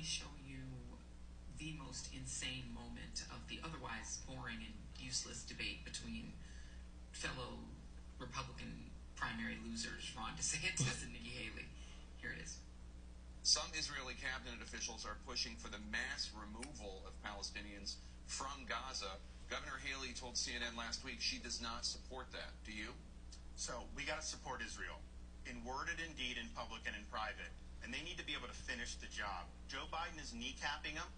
me show you the most insane moment of the otherwise boring and useless debate between fellow Republican primary losers Ron DeSantis and Nikki Haley. Here it is. Some Israeli cabinet officials are pushing for the mass removal of Palestinians from Gaza. Governor Haley told CNN last week she does not support that. Do you? So we got to support Israel in word and in deed, in public and in private. And they need to be able to finish the job. Joe Biden is kneecapping them.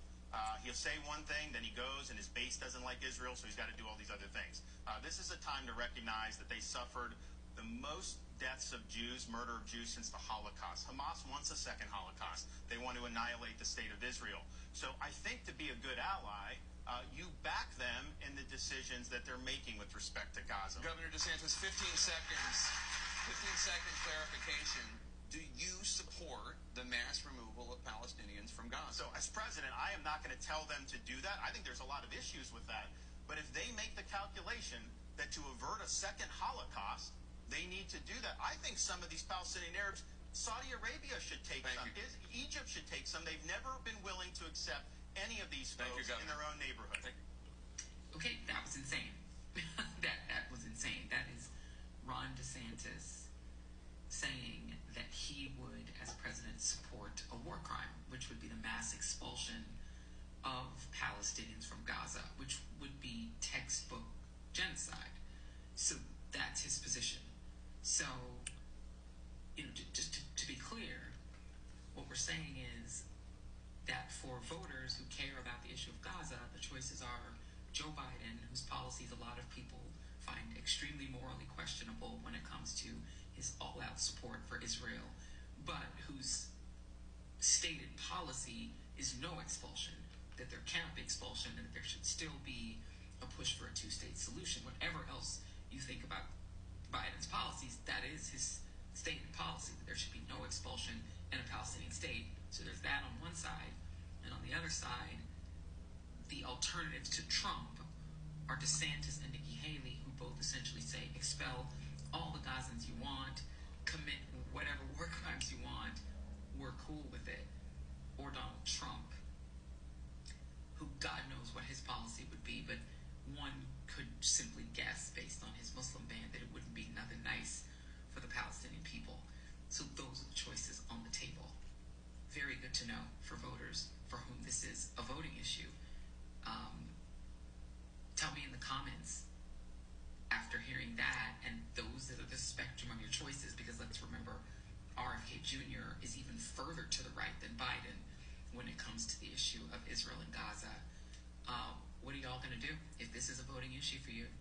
He'll say one thing, then he goes, and his base doesn't like Israel, so he's got to do all these other things. This is a time to recognize that they suffered the most deaths of Jews, murder of Jews, since the Holocaust. Hamas wants a second Holocaust. They want to annihilate the state of Israel. So I think to be a good ally, you back them in the decisions that they're making with respect to Gaza. Governor DeSantis, 15 second clarification. Do you support the mass removal of Palestinians from Gaza? So as president, I am not going to tell them to do that. I think there's a lot of issues with that. But if they make the calculation that to avert a second Holocaust, they need to do that. I think some of these Palestinian Arabs, Saudi Arabia should take some. Egypt should take some. They've never been willing to accept any of these folks in their own neighborhood. Okay, that was insane. that was insane. That is Ron DeSantis saying that he would, as president, support a war crime, which would be the mass expulsion of Palestinians from Gaza, which would be textbook genocide. So that's his position. So, just to be clear, what we're saying is that for voters who care about the issue of Gaza, the choices are Joe Biden, whose policies a lot of people find extremely morally questionable when it comes to his all-out support for Israel, but whose stated policy is no expulsion, that there can't be expulsion, and that there should still be a push for a two-state solution. Whatever else you think about Biden's policies, that is his stated policy, that there should be no expulsion in a Palestinian state. So there's that on one side, and on the other side, the alternatives to Trump are DeSantis and Nikki Haley, who both essentially say expel all the Gazans you want, commit whatever war crimes you want, we're cool with it. Or Donald Trump, who God knows what his policy would be, but one could simply guess based on his Muslim ban that it wouldn't be nothing nice for the Palestinian people. So those are the choices on the table. Very good to know for voters for whom this is a voting issue. Tell me in the comments after hearing that, and those that are the spectrum of your choices, because let's remember RFK Jr. is even further to the right than Biden when it comes to the issue of Israel and Gaza. What are y'all going to do if this is a voting issue for you?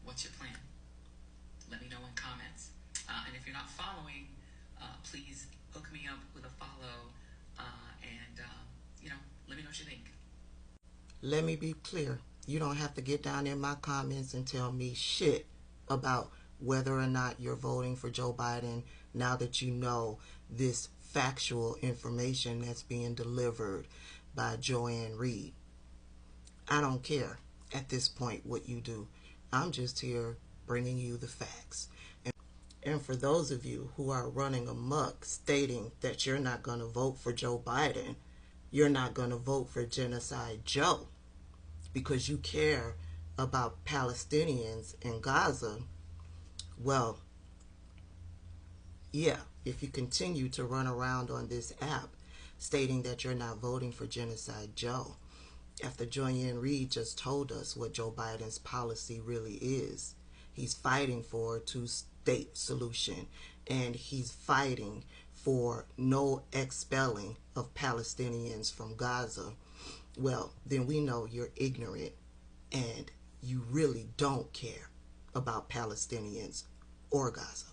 What's your plan? Let me know in comments. And if you're not following, please hook me up with a follow, and let me know what you think. Let me be clear. You don't have to get down in my comments and tell me shit about whether or not you're voting for Joe Biden now that you know this factual information that's being delivered by Joanne Reed. I don't care at this point what you do. I'm just here bringing you the facts. And for those of you who are running amok stating that you're not going to vote for Joe Biden, you're not going to vote for Genocide Joe because you care about Palestinians in Gaza, well, yeah, if you continue to run around on this app stating that you're not voting for Genocide Joe, after Joanne Reed just told us what Joe Biden's policy really is. He's fighting for a two-state solution, and he's fighting for no expelling of Palestinians from Gaza. Well, then we know you're ignorant and you really don't care about Palestinians or Gaza.